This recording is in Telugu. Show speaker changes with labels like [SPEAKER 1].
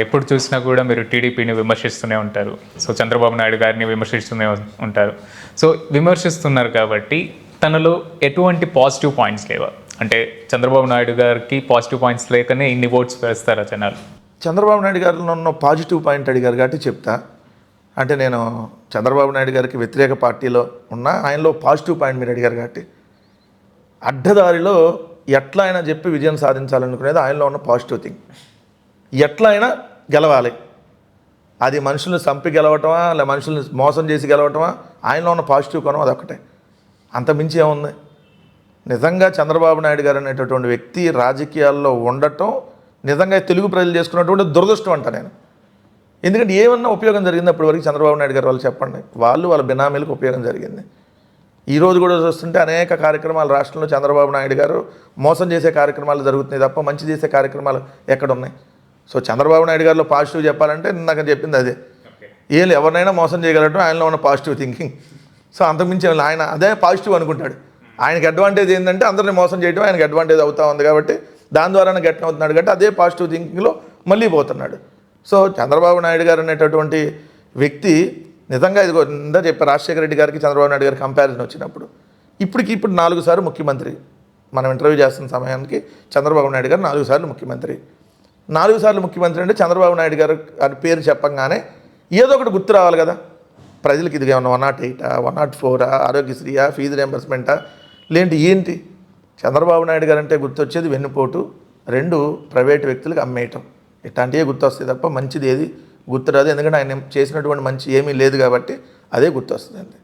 [SPEAKER 1] ఎప్పుడు చూసినా కూడా మీరు టీడీపీని విమర్శిస్తూనే ఉంటారు. సో చంద్రబాబు నాయుడు గారిని విమర్శిస్తూనే ఉంటారు. సో విమర్శిస్తున్నారు కాబట్టి తనలో ఎటువంటి పాజిటివ్ పాయింట్స్ లేవా? అంటే చంద్రబాబు నాయుడు గారికి పాజిటివ్ పాయింట్స్ లేకనే ఇన్ని ఓట్స్ వేస్తారా జనాలు?
[SPEAKER 2] చంద్రబాబు నాయుడు గారిలో ఉన్న పాజిటివ్ పాయింట్ అడిగారు కాబట్టి చెప్తా. అంటే నేను చంద్రబాబు నాయుడు గారికి వ్యతిరేక పార్టీలో ఉన్న ఆయనలో పాజిటివ్ పాయింట్ మీరు అడిగారు కాబట్టి, అడ్డదారిలో ఎట్లా అయినా చెప్పి విజయం సాధించాలనుకునేది ఆయనలో ఉన్న పాజిటివ్ థింగ్. ఎట్లా అయినా గెలవాలి, అది మనుషుల్ని చంపి గెలవటమా లేదా మనుషుల్ని మోసం చేసి గెలవటమా, ఆయనలో ఉన్న పాజిటివ్ కోణం అదొకటే, అంతమించి ఏముంది. నిజంగా చంద్రబాబు నాయుడు గారు అనేటటువంటి వ్యక్తి రాజకీయాల్లో ఉండటం నిజంగా తెలుగు ప్రజలు చేసుకున్నటువంటి దురదృష్టం అంట నేను. ఎందుకంటే ఏమన్నా ఉపయోగం జరిగింది అప్పటివరకు చంద్రబాబు నాయుడు గారు వాళ్ళు చెప్పండి. వాళ్ళ బినామీలకు ఉపయోగం జరిగింది. ఈరోజు కూడా చూస్తుంటే అనేక కార్యక్రమాలు రాష్ట్రంలో చంద్రబాబు నాయుడు గారు మోసం చేసే కార్యక్రమాలు జరుగుతున్నాయి తప్ప మంచి చేసే కార్యక్రమాలు ఎక్కడున్నాయి? సో చంద్రబాబు నాయుడు గారిలో పాజిటివ్ చెప్పాలంటే నాకు చెప్పింది అదే. వీళ్ళు ఎవరినైనా మోసం చేయగలటం ఆయనలో ఉన్న పాజిటివ్ థింకింగ్. సో అంతకుమించి ఆయన అదే పాజిటివ్ అనుకుంటాడు. ఆయనకి అడ్వాంటేజ్ ఏంటంటే అందరిని మోసం చేయడం ఆయనకి అడ్వాంటేజ్ అవుతా ఉంది కాబట్టి దాని ద్వారానే గట్టిన అవుతున్నాడు కాబట్టి అదే పాజిటివ్ థింకింగ్లో మళ్ళీ పోతున్నాడు. సో చంద్రబాబు నాయుడు గారు అనేటటువంటి వ్యక్తి నిజంగా ఇదిగో ఇందా చెప్పి రాజశేఖర రెడ్డి గారికి చంద్రబాబు నాయుడు గారికి కంపారిజన్ వచ్చినప్పుడు ఇప్పుడు 4 సార్లు ముఖ్యమంత్రి. మనం ఇంటర్వ్యూ చేస్తున్న సమయానికి చంద్రబాబు నాయుడు గారు 4 సార్లు ముఖ్యమంత్రి. 4 సార్లు ముఖ్యమంత్రి అంటే చంద్రబాబు నాయుడు గారు అని పేరు చెప్పంగానే ఏదో ఒకటి గుర్తు రావాలి కదా ప్రజలకి. ఇది ఏమన్నా 108, 104, ఆరోగ్యశ్రీయా, ఫీజు రియంబర్స్మెంటా, ఏంటి చంద్రబాబు నాయుడు గారు అంటే గుర్తొచ్చేది వెన్నుపోటు, 2 ప్రైవేటు వ్యక్తులకు అమ్మేయటం, ఇట్లాంటివే గుర్తొస్తాయి తప్ప మంచిది ఏది గుర్తురాదు. ఎందుకంటే ఆయన చేసినటువంటి మంచి ఏమీ లేదు కాబట్టి అదే గుర్తొస్తుంది అండి.